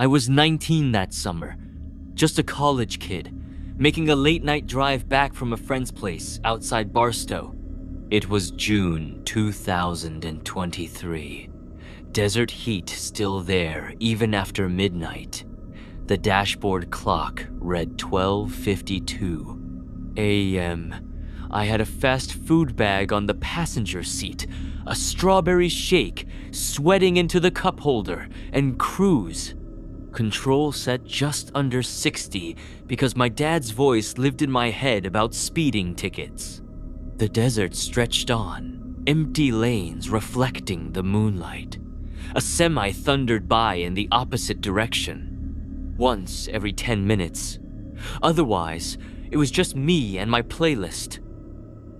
I was 19 that summer, just a college kid, making a late-night drive back from a friend's place outside Barstow. It was June 2023. Desert heat still there even after midnight. The dashboard clock read 12:52 a.m. I had a fast food bag on the passenger seat, a strawberry shake, sweating into the cup holder, and cruise. Control set just under 60 because my dad's voice lived in my head about speeding tickets. The desert stretched on, empty lanes reflecting the moonlight. A semi thundered by in the opposite direction, once every 10 minutes. Otherwise, it was just me and my playlist.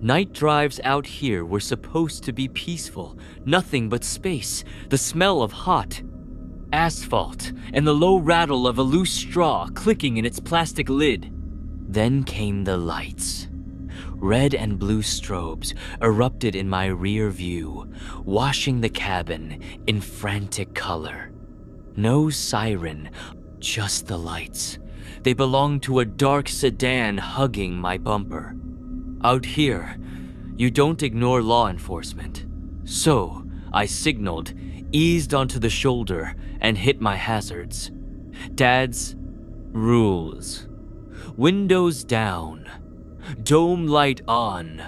Night drives out here were supposed to be peaceful, nothing but space, the smell of hot asphalt, and the low rattle of a loose straw clicking in its plastic lid. Then came the lights. Red and blue strobes erupted in my rear view, washing the cabin in frantic color. No siren, just the lights. They belonged to a dark sedan hugging my bumper. Out here, you don't ignore law enforcement. So, I signaled, eased onto the shoulder, and hit my hazards. Dad's rules. Windows down, dome light on,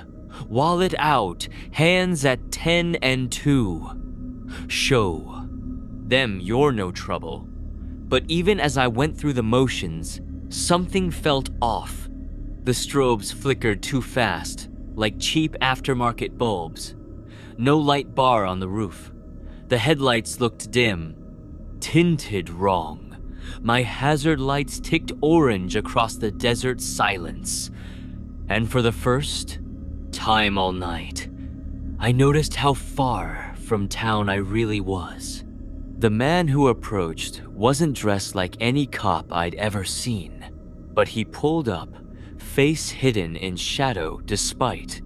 wallet out, hands at 10 and 2. Show them you're no trouble. But even as I went through the motions, something felt off. The strobes flickered too fast, like cheap aftermarket bulbs. No light bar on the roof. The headlights looked dim, tinted wrong. My hazard lights ticked orange across the desert silence. And for the first time all night, I noticed how far from town I really was. The man who approached wasn't dressed like any cop I'd ever seen, but he pulled up, face hidden in shadow despite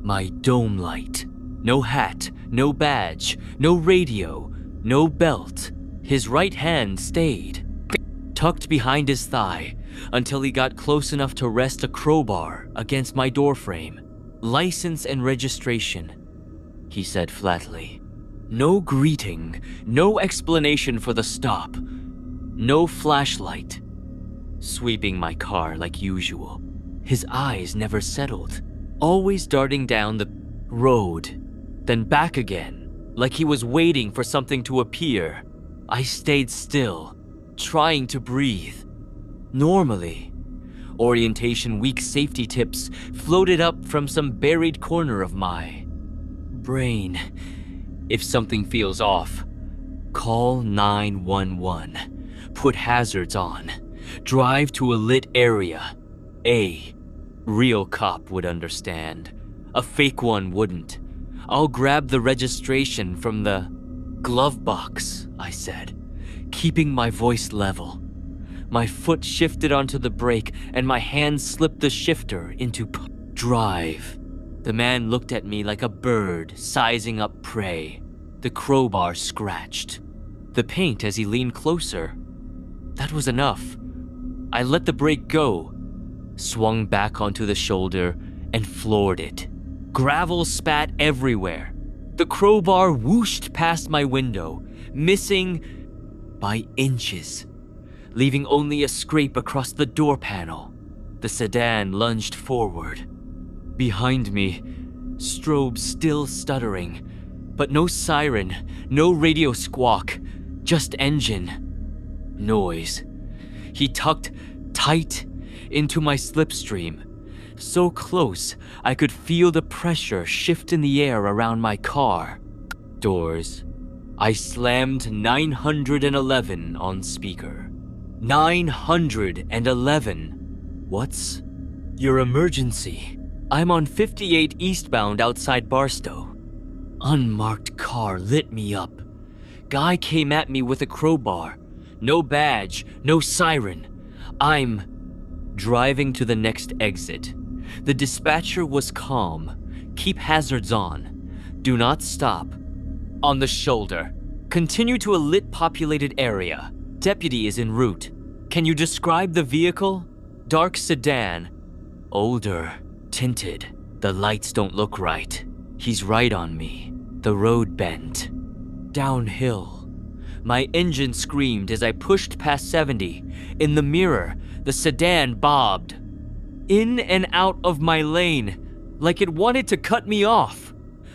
my dome light. No hat, no badge, no radio, no belt. His right hand stayed, tucked behind his thigh, until he got close enough to rest a crowbar against my doorframe. "License and registration," he said flatly. No greeting, no explanation for the stop, no flashlight. Sweeping my car like usual. His eyes never settled, always darting down the road, then back again, like he was waiting for something to appear. I stayed still, trying to breathe. Normally, orientation week safety tips floated up from some buried corner of my brain. If something feels off, call 911, put hazards on, drive to a lit area. A real cop would understand. A fake one wouldn't. I'll grab the registration from the glove box, I said, keeping my voice level. My foot shifted onto the brake and my hand slipped the shifter into drive. The man looked at me like a bird sizing up prey. The crowbar scratched. The paint as he leaned closer. That was enough. I let the brake go, swung back onto the shoulder, and floored it. Gravel spat everywhere. The crowbar whooshed past my window, missing by inches, leaving only a scrape across the door panel. The sedan lunged forward. Behind me, strobe still stuttering, but no siren, no radio squawk, just engine noise. He tucked tight into my slipstream, so close I could feel the pressure shift in the air around my car. Doors. I slammed 911 on speaker. 911. What's your emergency? I'm on 58 eastbound outside Barstow. Unmarked car lit me up. Guy came at me with a crowbar. No badge, no siren. I'm driving to the next exit. The dispatcher was calm. Keep hazards on. Do not stop. On the shoulder. Continue to a lit populated area. Deputy is en route. Can you describe the vehicle? Dark sedan. Older. Tinted. The lights don't look right. He's right on me. The road bent. Downhill. My engine screamed as I pushed past 70. In the mirror, the sedan bobbed. In and out of my lane, like it wanted to cut me off.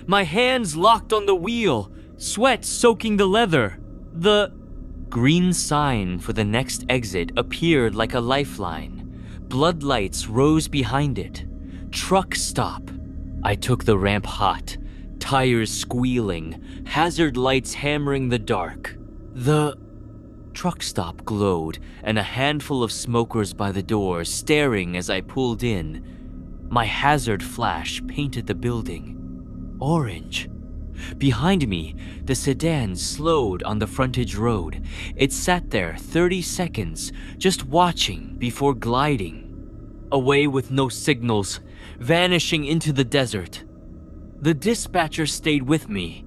My hands locked on the wheel, sweat soaking the leather. The green sign for the next exit appeared like a lifeline. Blood lights rose behind it. Truck stop. I took the ramp hot, tires squealing, hazard lights hammering the dark. The truck stop glowed, and a handful of smokers by the door staring as I pulled in. My hazard flash painted the building orange. Behind me, the sedan slowed on the frontage road. It sat there 30 seconds, just watching before gliding. Away with no signals, vanishing into the desert. The dispatcher stayed with me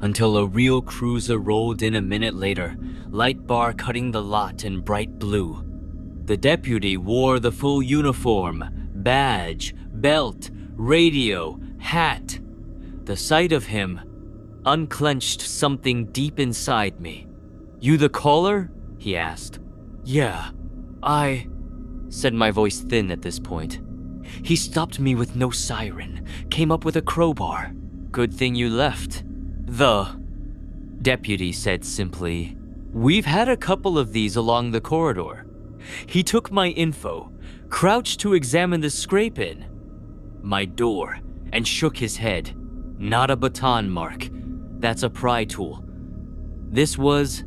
until a real cruiser rolled in a minute later, light bar cutting the lot in bright blue. The deputy wore the full uniform, badge, belt, radio, hat. The sight of him unclenched something deep inside me. "You the caller?" he asked. "Yeah, I," said my voice thin at this point. He stopped me with no siren, came up with a crowbar. "Good thing you left." The deputy said simply, "We've had a couple of these along the corridor." He took my info, crouched to examine the scrape-in, my door, and shook his head. "Not a baton mark. That's a pry tool." This was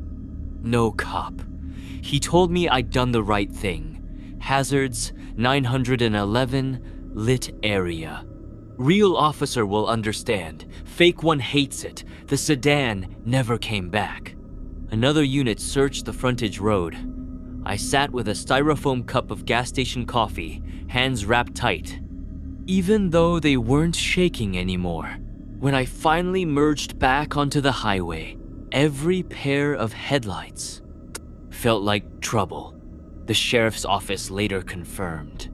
no cop. He told me I'd done the right thing. Hazards, 911, lit area. Real officer will understand. Fake one hates it. The sedan never came back. Another unit searched the frontage road. I sat with a styrofoam cup of gas station coffee, hands wrapped tight. Even though they weren't shaking anymore. When I finally merged back onto the highway, every pair of headlights felt like trouble. The sheriff's office later confirmed.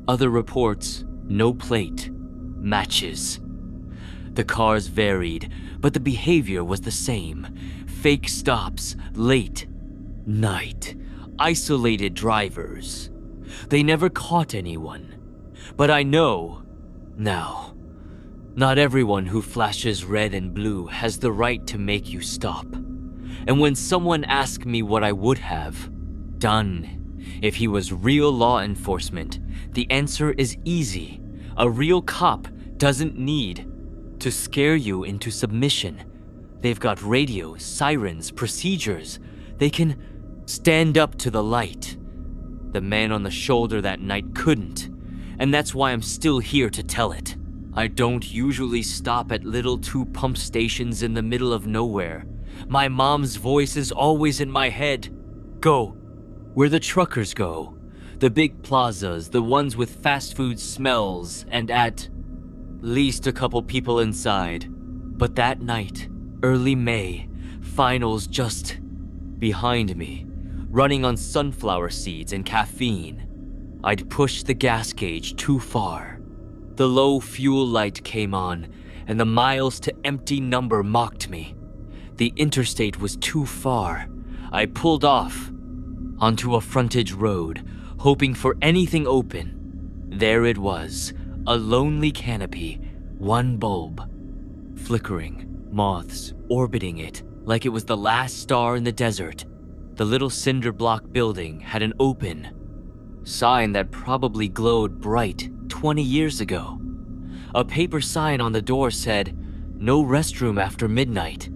Other reports, no plate, matches. The cars varied, but the behavior was the same. Fake stops, late, night, isolated drivers. They never caught anyone. But I know now. Not everyone who flashes red and blue has the right to make you stop. And when someone asked me what I would have done if he was real law enforcement, the answer is easy. A real cop doesn't need to scare you into submission. They've got radios, sirens, procedures. They can stand up to the light. The man on the shoulder that night couldn't, and that's why I'm still here to tell it. I don't usually stop at little two-pump stations in the middle of nowhere. My mom's voice is always in my head. Go where the truckers go. The big plazas, the ones with fast food smells, and at least a couple people inside. But that night, early May, finals just behind me, running on sunflower seeds and caffeine. I'd pushed the gas gauge too far. The low fuel light came on, and the miles to empty number mocked me. The interstate was too far. I pulled off onto a frontage road, hoping for anything open. There it was, a lonely canopy, one bulb, flickering, moths orbiting it like it was the last star in the desert. The little cinder block building had an open sign that probably glowed bright 20 years ago. A paper sign on the door said, "No restroom after midnight."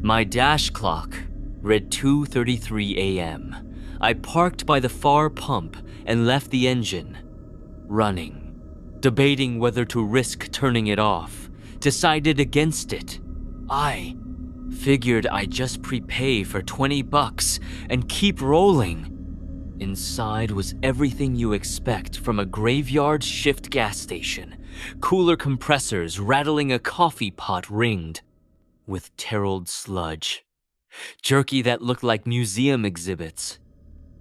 My dash clock read 2:33 a.m. I parked by the far pump and left the engine running, debating whether to risk turning it off. Decided against it. I figured I'd just prepay for $20 and keep rolling. Inside was everything you expect from a graveyard shift gas station. Cooler compressors rattling, a coffee pot ringed with terrelled sludge. Jerky that looked like museum exhibits.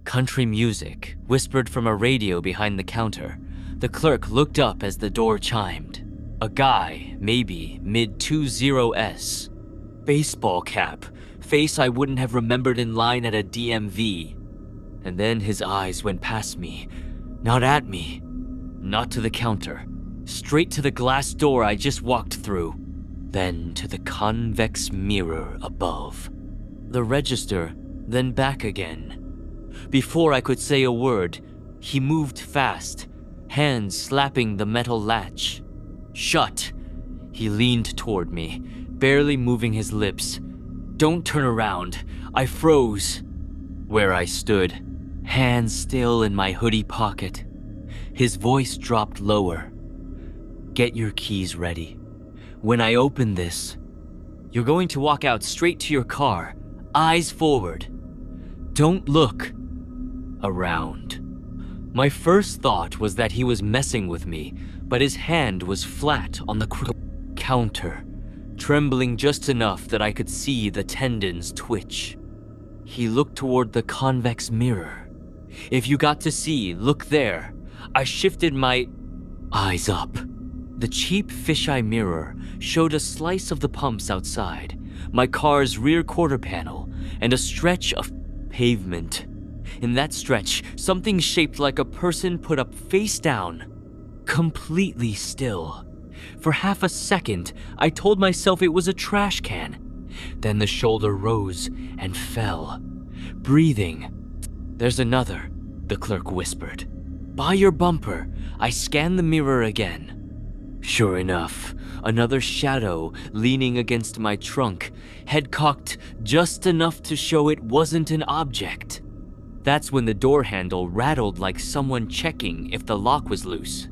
Country music, whispered from a radio behind the counter. The clerk looked up as the door chimed. A guy, maybe mid-20s. Baseball cap, face I wouldn't have remembered in line at a DMV. And then his eyes went past me. Not at me. Not to the counter. Straight to the glass door I just walked through. Then to the convex mirror above. The register, then back again. Before I could say a word, he moved fast, hands slapping the metal latch. Shut. He leaned toward me, barely moving his lips. Don't turn around. I froze. Where I stood, hands still in my hoodie pocket. His voice dropped lower. Get your keys ready. When I open this, you're going to walk out straight to your car, eyes forward. Don't look around. My first thought was that he was messing with me, but his hand was flat on the counter, trembling just enough that I could see the tendons twitch. He looked toward the convex mirror. If you got to see, look there. I shifted my eyes up. The cheap fisheye mirror showed a slice of the pumps outside, my car's rear quarter panel, and a stretch of pavement. In that stretch, something shaped like a person put up face down, completely still. For half a second, I told myself it was a trash can. Then the shoulder rose and fell. Breathing. There's another, the clerk whispered. By your bumper. I scanned the mirror again. Sure enough, another shadow leaning against my trunk, head cocked just enough to show it wasn't an object. That's when the door handle rattled like someone checking if the lock was loose.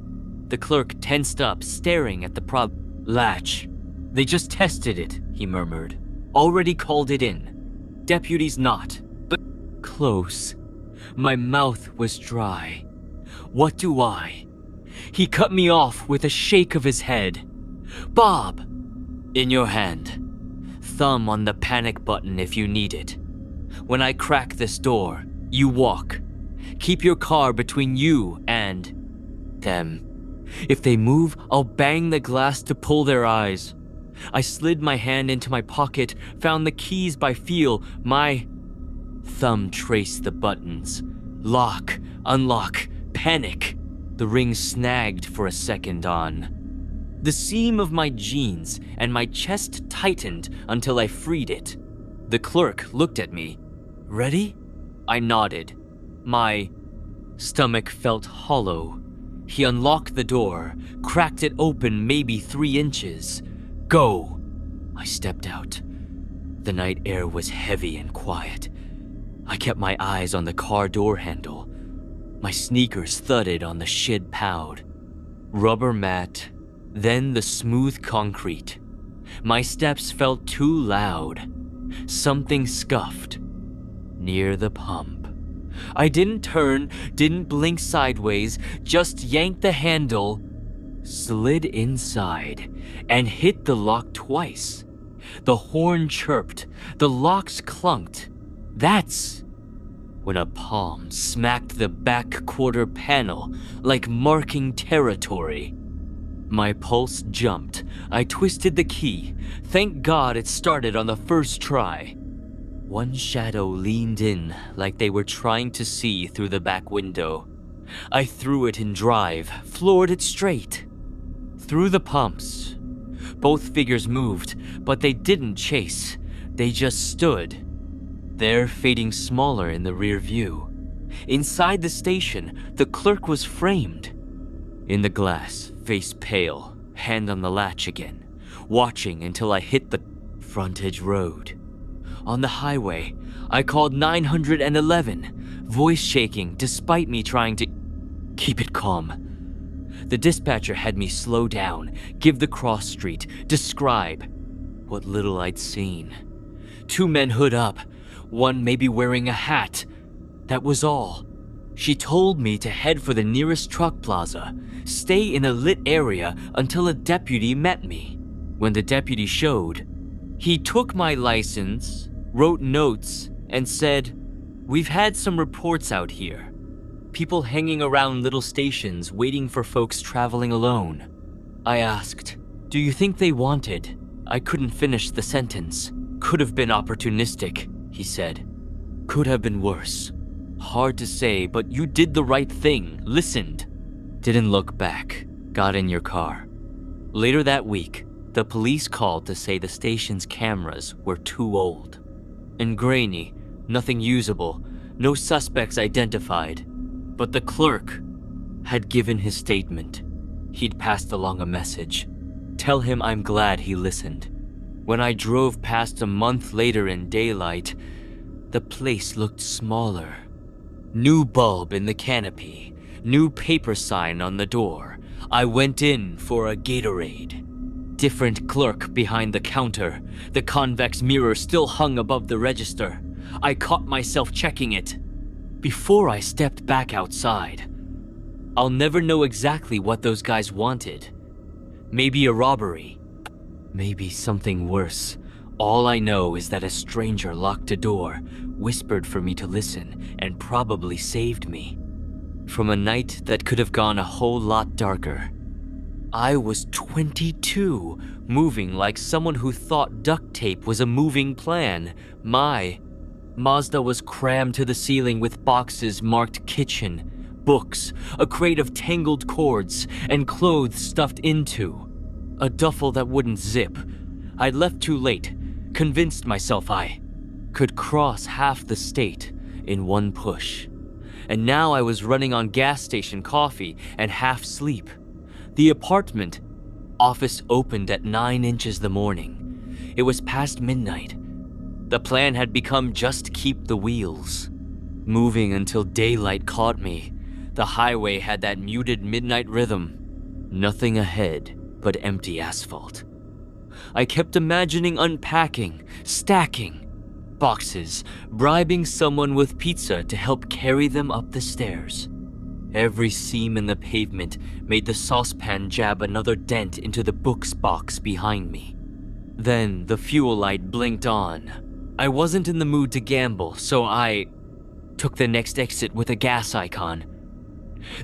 The clerk tensed up, staring at the latch. They just tested it, he murmured. Already called it in. Deputies not, but close. My mouth was dry. What do I? He cut me off with a shake of his head. Bob! In your hand. Thumb on the panic button if you need it. When I crack this door, you walk. Keep your car between you and them. If they move, I'll bang the glass to pull their eyes. I slid my hand into my pocket, found the keys by feel. My thumb traced the buttons. Lock, unlock, panic. The ring snagged for a second on. The seam of my jeans and my chest tightened until I freed it. The clerk looked at me. Ready? I nodded. My stomach felt hollow. He unlocked the door, cracked it open maybe 3 inches. Go! I stepped out. The night air was heavy and quiet. I kept my eyes on the car door handle. My sneakers thudded on the shit powed. Rubber mat, then the smooth concrete. My steps felt too loud. Something scuffed. Near the pump. I didn't turn, didn't blink sideways, just yanked the handle, slid inside, and hit the lock twice. The horn chirped, the locks clunked. That's when a palm smacked the back quarter panel like marking territory. My pulse jumped. I twisted the key. Thank God it started on the first try. One shadow leaned in like they were trying to see through the back window. I threw it in drive, floored it straight. Through the pumps. Both figures moved, but they didn't chase. They just stood. There, fading smaller in the rear view. Inside the station, the clerk was framed. In the glass, face pale, hand on the latch again, watching until I hit the frontage road. On the highway, I called 911, voice shaking despite me trying to keep it calm. The dispatcher had me slow down, give the cross street, describe what little I'd seen. 2 men hood up, one maybe wearing a hat. That was all. She told me to head for the nearest truck plaza, stay in a lit area until a deputy met me. When the deputy showed, he took my license, wrote notes, and said, "We've had some reports out here. People hanging around little stations waiting for folks traveling alone." I asked, "Do you think they wanted?" I couldn't finish the sentence. "Could have been opportunistic," he said. "Could have been worse. Hard to say, but you did the right thing, listened." Didn't look back. Got in your car. Later that week, the police called to say the station's cameras were too old and grainy, nothing usable, no suspects identified. But the clerk had given his statement. He'd passed along a message. Tell him I'm glad he listened. When I drove past a month later in daylight, the place looked smaller. New bulb in the canopy, new paper sign on the door. I went in for a Gatorade. Different clerk behind the counter. The convex mirror still hung above the register. I caught myself checking it before I stepped back outside. I'll never know exactly what those guys wanted. Maybe a robbery. Maybe something worse. All I know is that a stranger locked a door, whispered for me to listen, and probably saved me from a night that could have gone a whole lot darker. I was 22, moving like someone who thought duct tape was a moving plan. My Mazda was crammed to the ceiling with boxes marked kitchen, books, a crate of tangled cords, and clothes stuffed into a duffel that wouldn't zip. I'd left too late, convinced myself I could cross half the state in one push. And now I was running on gas station coffee and half sleep. The apartment office opened at 9 inches the morning. It was past midnight. The plan had become just keep the wheels moving until daylight caught me. The highway had that muted midnight rhythm. Nothing ahead but empty asphalt. I kept imagining unpacking, stacking boxes, bribing someone with pizza to help carry them up the stairs. Every seam in the pavement made the saucepan jab another dent into the books box behind me. Then the fuel light blinked on. I wasn't in the mood to gamble, so I took the next exit with a gas icon.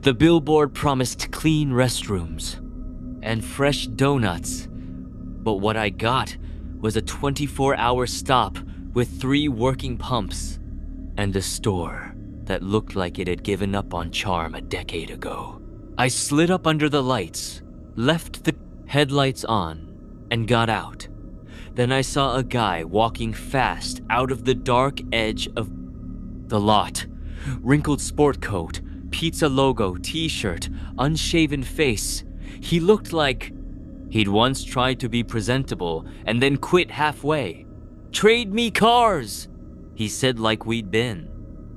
The billboard promised clean restrooms and fresh donuts, but what I got was a 24-hour stop with 3 working pumps and a store that looked like it had given up on charm a decade ago. I slid up under the lights, left the headlights on, and got out. Then I saw a guy walking fast out of the dark edge of the lot. Wrinkled sport coat, pizza logo, t-shirt, unshaven face. He looked like he'd once tried to be presentable and then quit halfway. "Trade me cars," he said like we'd been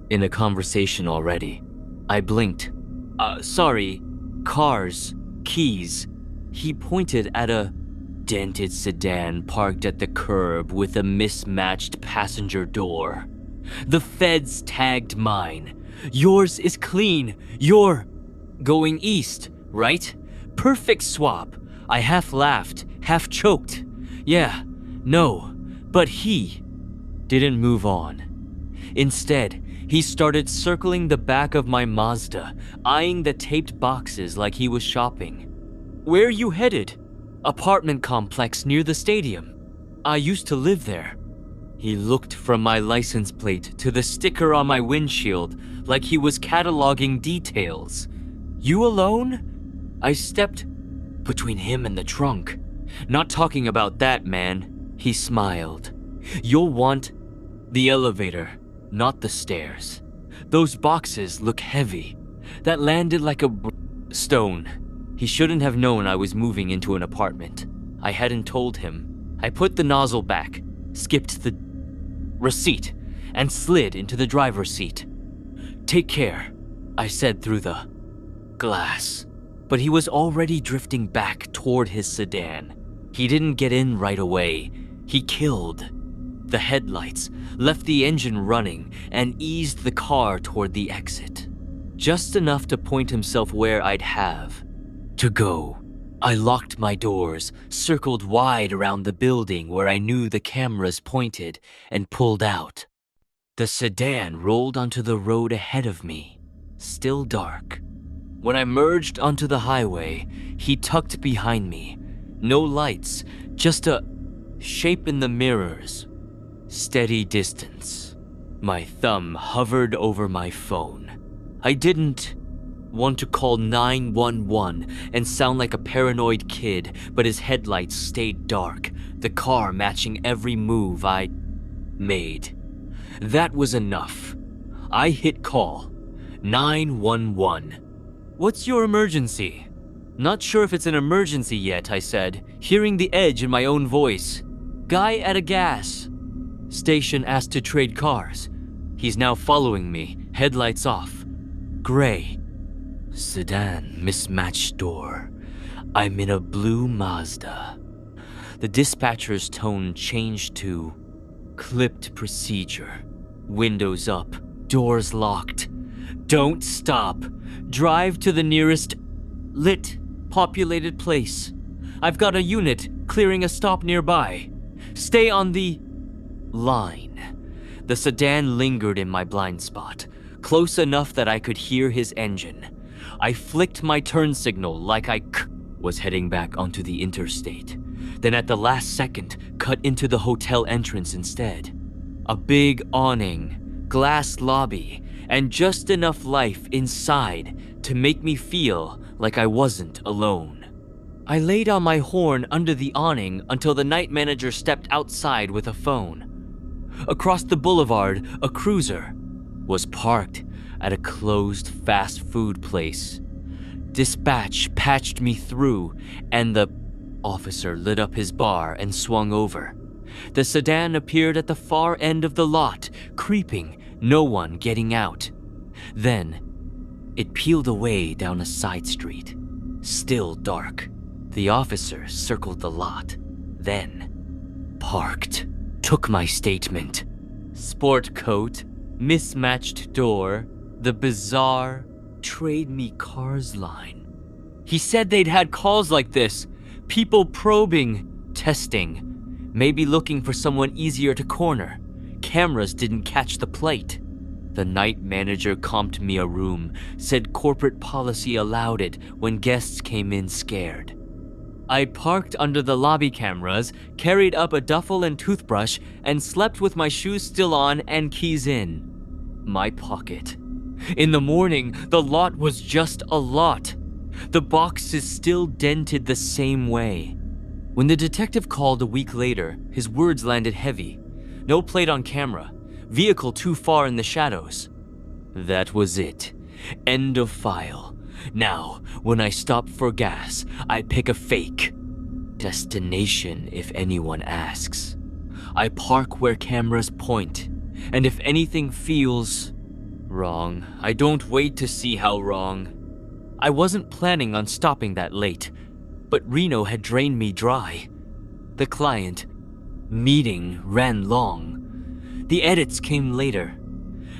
in a conversation already. I blinked. Sorry, cars, keys." He pointed at a dented sedan parked at the curb with a mismatched passenger door. "The feds tagged mine. Yours is clean. You're going east, right? Perfect swap." I half laughed, half choked. Yeah, no, but he didn't move on. Instead, he started circling the back of my Mazda, eyeing the taped boxes like he was shopping. "Where you headed?" "Apartment complex near the stadium. I used to live there." He looked from my license plate to the sticker on my windshield like he was cataloging details. "You alone?" I stepped between him and the trunk. "Not talking about that, man." He smiled. "You'll want the elevator, not the stairs. Those boxes look heavy. That landed like a stone." He shouldn't have known I was moving into an apartment. I hadn't told him. I put the nozzle back, skipped the receipt, and slid into the driver's seat. "Take care," I said through the glass. But he was already drifting back toward his sedan. He didn't get in right away. He killed the headlights, left the engine running, and eased the car toward the exit. Just enough to point himself where I'd have to go. I locked my doors, circled wide around the building where I knew the cameras pointed, and pulled out. The sedan rolled onto the road ahead of me, still dark. When I merged onto the highway, he tucked behind me. No lights, just a shape in the mirrors. Steady distance. My thumb hovered over my phone. I didn't want to call 911 and sound like a paranoid kid, but his headlights stayed dark, the car matching every move I made. That was enough. I hit call. 911. What's your emergency? Not sure if it's an emergency yet, I said, hearing the edge in my own voice. Guy at a gas station asked to trade cars. He's now following me, headlights off. Gray. Sedan, mismatched door. I'm in a blue Mazda. The dispatcher's tone changed to clipped procedure. Windows up, doors locked. Don't stop. Drive to the nearest lit, populated place. I've got a unit clearing a stop nearby. Stay on the line. The sedan lingered in my blind spot, close enough that I could hear his engine. I flicked my turn signal like I was heading back onto the interstate. Then at the last second, cut into the hotel entrance instead. A big awning, glass lobby, and just enough life inside to make me feel like I wasn't alone. I laid on my horn under the awning until the night manager stepped outside with a phone. Across the boulevard, a cruiser was parked at a closed fast food place. Dispatch patched me through, and the officer lit up his bar and swung over. The sedan appeared at the far end of the lot, creeping, no one getting out. Then, it peeled away down a side street, still dark. The officer circled the lot, then parked. Took my statement. Sport coat, mismatched door, the bizarre trade me cars line. He said they'd had calls like this, people probing, testing, maybe looking for someone easier to corner. Cameras didn't catch the plate. The night manager comped me a room, said corporate policy allowed it when guests came in scared. I parked under the lobby cameras, carried up a duffel and toothbrush, and slept with my shoes still on and keys in my pocket. In the morning, the lot was just a lot. The boxes still dented the same way. When the detective called a week later, his words landed heavy. No plate on camera. Vehicle too far in the shadows. That was it. End of file. Now, when I stop for gas, I pick a fake destination if anyone asks. I park where cameras point, and if anything feels wrong, I don't wait to see how wrong. I wasn't planning on stopping that late, but Reno had drained me dry. The client meeting ran long. The edits came later,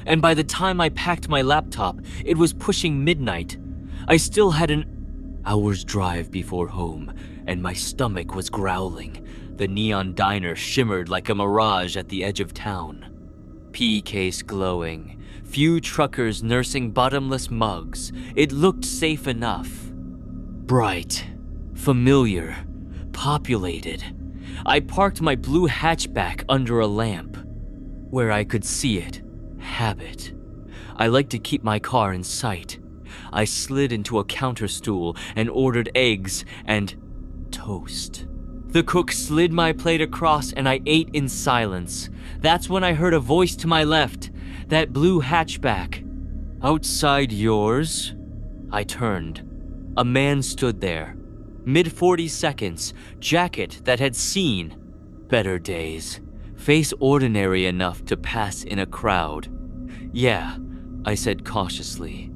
and by the time I packed my laptop, it was pushing midnight. I still had an hour's drive before home, and my stomach was growling. The neon diner shimmered like a mirage at the edge of town. Pea case glowing, few truckers nursing bottomless mugs. It looked safe enough. Bright, familiar, populated. I parked my blue hatchback under a lamp, where I could see it. Habit. I like to keep my car in sight. I slid into a counter stool and ordered eggs and toast. The cook slid my plate across and I ate in silence. That's when I heard a voice to my left, that blue hatchback. Outside yours? I turned. A man stood there. Mid-40 seconds, jacket that had seen better days. Face ordinary enough to pass in a crowd. Yeah, I said cautiously.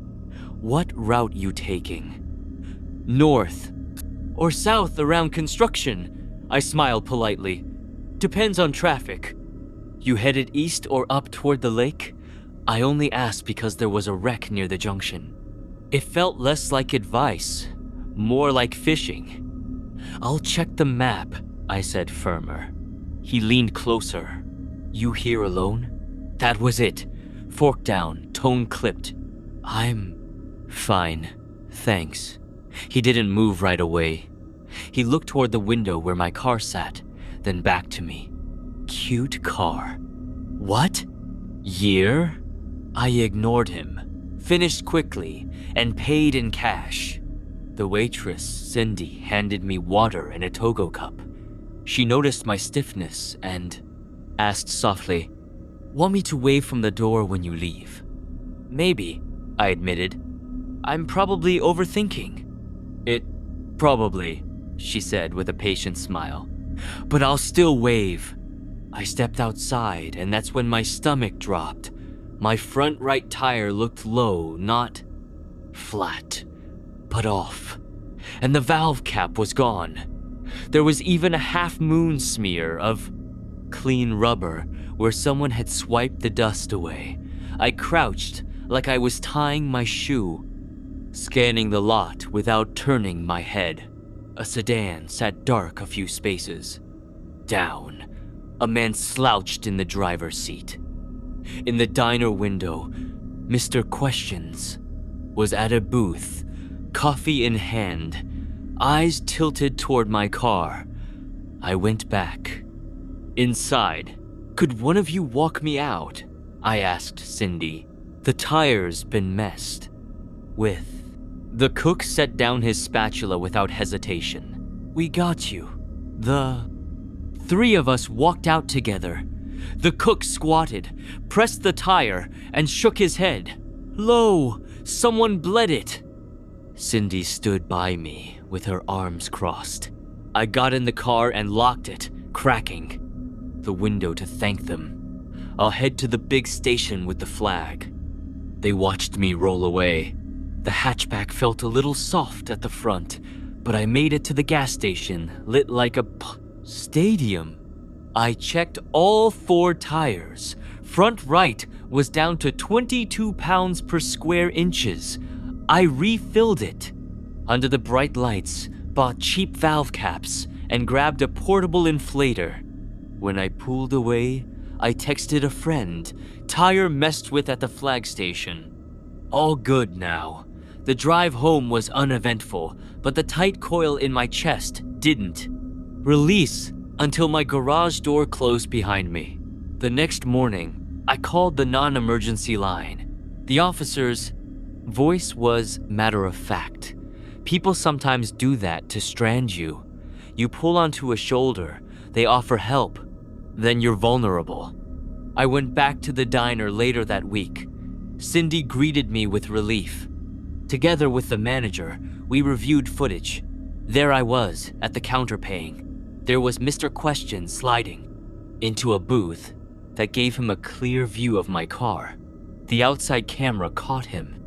What route you taking? North or south around construction? I smiled politely. Depends on traffic. You headed east or up toward the lake? I only asked because there was a wreck near the junction. It felt less like advice, more like fishing. I'll check the map, I said firmer. He leaned closer. You here alone? That was it. Fork down, tone clipped. I'm fine, thanks. He didn't move right away. He looked toward the window where my car sat, then back to me. Cute car. What? Year? I ignored him, finished quickly, and paid in cash. The waitress, Cindy, handed me water in a Togo cup. She noticed my stiffness and asked softly, "Want me to wave from the door when you leave?" Maybe, I admitted. I'm probably overthinking. Probably, she said with a patient smile. But I'll still wave. I stepped outside, and that's when my stomach dropped. My front right tire looked low, not flat, but off. And the valve cap was gone. There was even a half-moon smear of clean rubber where someone had swiped the dust away. I crouched like I was tying my shoe, scanning the lot without turning my head. A sedan sat dark a few spaces. Down, a man slouched in the driver's seat. In the diner window, Mr. Questions was at a booth, coffee in hand, eyes tilted toward my car. I went back. Inside, could one of you walk me out? I asked Cindy. The tire's been messed with. The cook set down his spatula without hesitation. We got you. The three of us walked out together. The cook squatted, pressed the tire, and shook his head. Lo, someone bled it. Cindy stood by me with her arms crossed. I got in the car and locked it, cracking the window to thank them. I'll head to the big station with the flag. They watched me roll away. The hatchback felt a little soft at the front, but I made it to the gas station, lit like a stadium. I checked all 4 tires. Front right was down to 22 pounds per square inches. I refilled it. Under the bright lights, bought cheap valve caps, and grabbed a portable inflator. When I pulled away, I texted a friend. Tire messed with at the flag station. All good now. The drive home was uneventful, but the tight coil in my chest didn't release until my garage door closed behind me. The next morning, I called the non-emergency line. The officer's voice was matter of fact. People sometimes do that to strand you. You pull onto a shoulder, they offer help, then you're vulnerable. I went back to the diner later that week. Cindy greeted me with relief. Together with the manager, we reviewed footage. There I was, at the counter paying. There was Mr. Question sliding into a booth that gave him a clear view of my car. The outside camera caught him,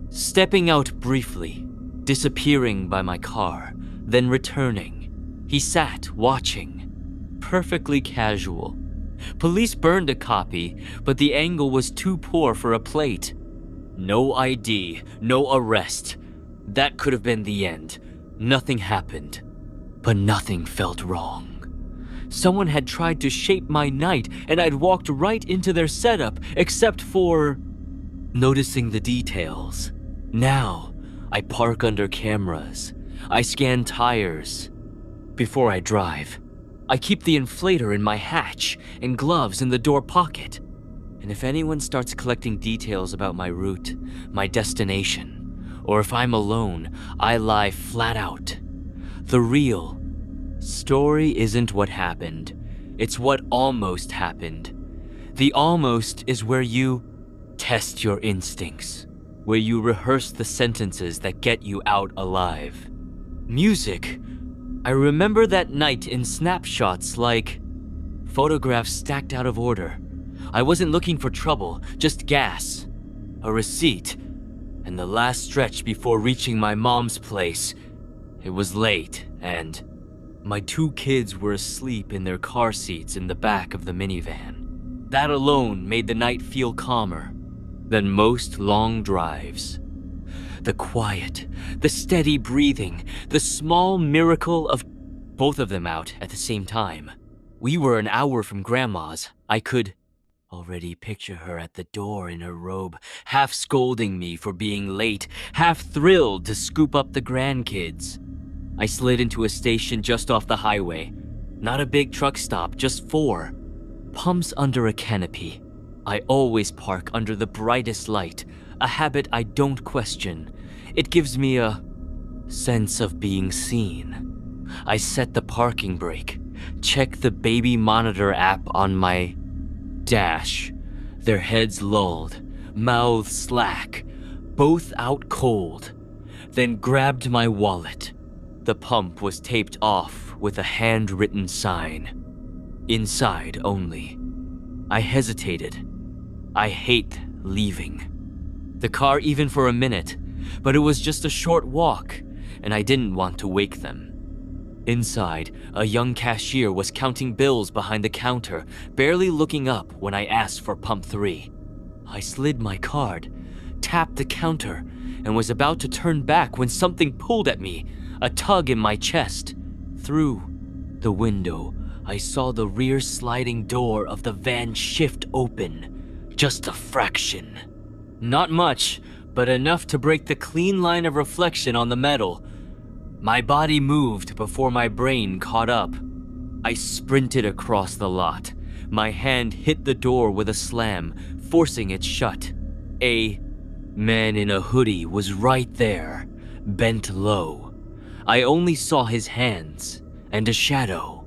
stepping out briefly, disappearing by my car, then returning. He sat watching, perfectly casual. Police burned a copy, but the angle was too poor for a plate. No ID, no arrest. That could have been the end. Nothing happened, but nothing felt wrong. Someone had tried to shape my night, and I'd walked right into their setup, except for noticing the details. Now, I park under cameras. I scan tires. Before I drive, I keep the inflator in my hatch and gloves in the door pocket. And if anyone starts collecting details about my route, my destination, or if I'm alone, I lie flat out. The real story isn't what happened. It's what almost happened. The almost is where you test your instincts, where you rehearse the sentences that get you out alive. Music. I remember that night in snapshots like photographs stacked out of order. I wasn't looking for trouble, just gas, a receipt, and the last stretch before reaching my mom's place. It was late, and my 2 kids were asleep in their car seats in the back of the minivan. That alone made the night feel calmer than most long drives. The quiet, the steady breathing, the small miracle of both of them out at the same time. We were an hour from Grandma's. I could already picture her at the door in her robe, half scolding me for being late, half thrilled to scoop up the grandkids. I slid into a station just off the highway. Not a big truck stop, just 4. Pumps under a canopy. I always park under the brightest light, a habit I don't question. It gives me a sense of being seen. I set the parking brake, check the baby monitor app on my dash. Their heads lulled, mouths slack, both out cold. Then grabbed my wallet. The pump was taped off with a handwritten sign. Inside only. I hesitated. I hate leaving the car even for a minute, but it was just a short walk, and I didn't want to wake them. Inside, a young cashier was counting bills behind the counter, barely looking up when I asked for pump 3. I slid my card, tapped the counter, and was about to turn back when something pulled at me, a tug in my chest. Through the window, I saw the rear sliding door of the van shift open, just a fraction. Not much, but enough to break the clean line of reflection on the metal. My body moved before my brain caught up. I sprinted across the lot. My hand hit the door with a slam, forcing it shut. A man in a hoodie was right there, bent low. I only saw his hands and a shadow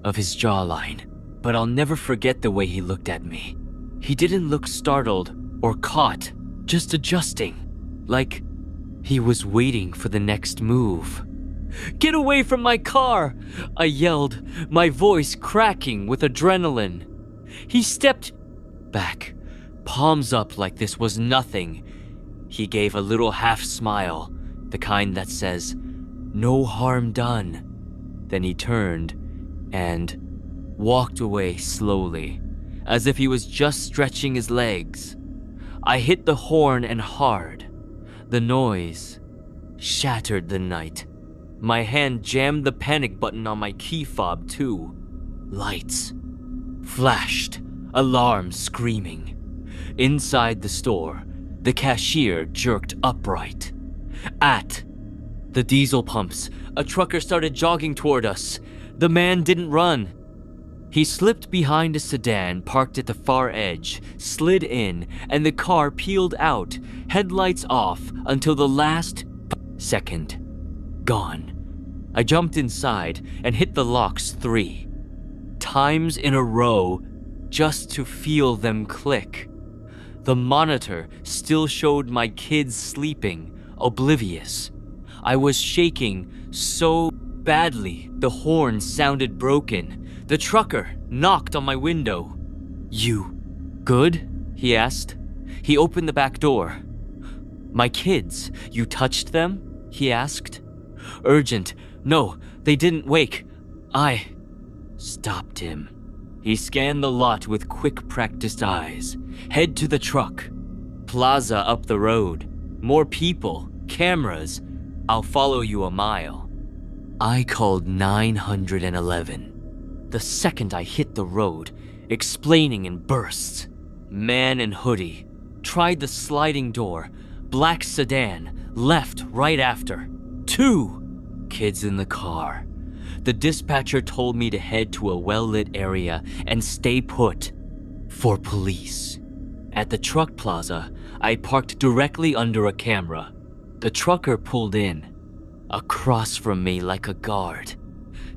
of his jawline, but I'll never forget the way he looked at me. He didn't look startled or caught, just adjusting, like he was waiting for the next move. "Get away from my car!" I yelled, my voice cracking with adrenaline. He stepped back, palms up like this was nothing. He gave a little half smile, the kind that says, "No harm done." Then he turned and walked away slowly, as if he was just stretching his legs. I hit the horn and hard. The noise shattered the night. My hand jammed the panic button on my key fob too. Lights flashed, alarms screaming. Inside the store, the cashier jerked upright. At the diesel pumps, a trucker started jogging toward us. The man didn't run. He slipped behind a sedan parked at the far edge, slid in, and the car peeled out, headlights off until the last second. Gone. I jumped inside and hit the locks 3 times in a row just to feel them click. The monitor still showed my kids sleeping, oblivious. I was shaking so badly the horn sounded broken. The trucker knocked on my window. "You good?" he asked. He opened the back door. "My kids, you touched them?" he asked. Urgent. "No, they didn't wake. I stopped him." He scanned the lot with quick, practiced eyes. "Head to the truck. Plaza up the road. More people, cameras. I'll follow you a mile." I called 911. The second I hit the road, explaining in bursts. Man in hoodie. Tried the sliding door. Black sedan. Left right after. 2 kids in the car. The dispatcher told me to head to a well-lit area and stay put for police. At the truck plaza, I parked directly under a camera. The trucker pulled in, across from me like a guard.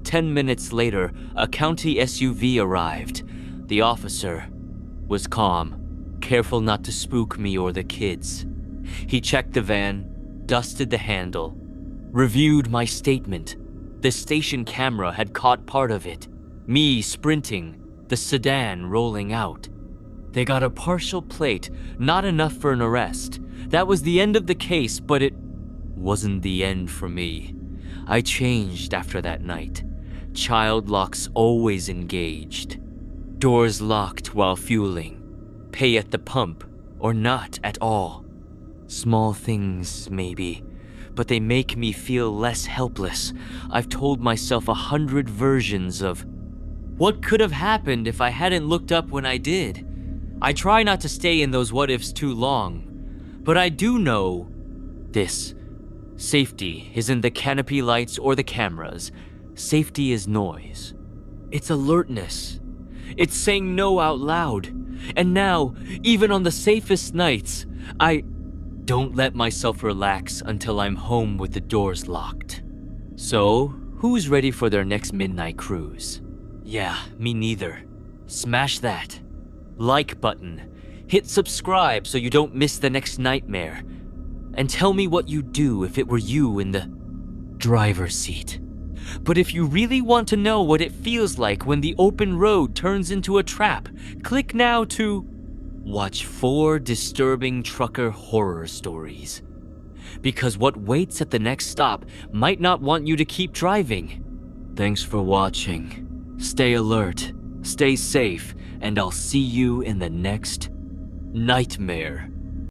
10 minutes later, a county SUV arrived. The officer was calm, careful not to spook me or the kids. He checked the van, dusted the handle, reviewed my statement. The station camera had caught part of it. Me sprinting, the sedan rolling out. They got a partial plate, not enough for an arrest. That was the end of the case, but it wasn't the end for me. I changed after that night. Child locks always engaged. Doors locked while fueling. Pay at the pump, or not at all. Small things, maybe, but they make me feel less helpless. I've told myself 100 versions of what could have happened if I hadn't looked up when I did. I try not to stay in those what ifs too long, but I do know this. Safety isn't the canopy lights or the cameras. Safety is noise. It's alertness. It's saying no out loud. And now, even on the safest nights, I don't let myself relax until I'm home with the doors locked. So, who's ready for their next midnight cruise? Yeah, me neither. Smash that like button. Hit subscribe so you don't miss the next nightmare. And tell me what you'd do if it were you in the driver's seat. But if you really want to know what it feels like when the open road turns into a trap, click now to watch 4 disturbing trucker horror stories. Because what waits at the next stop might not want you to keep driving. Thanks for watching. Stay alert, stay safe, and I'll see you in the next nightmare.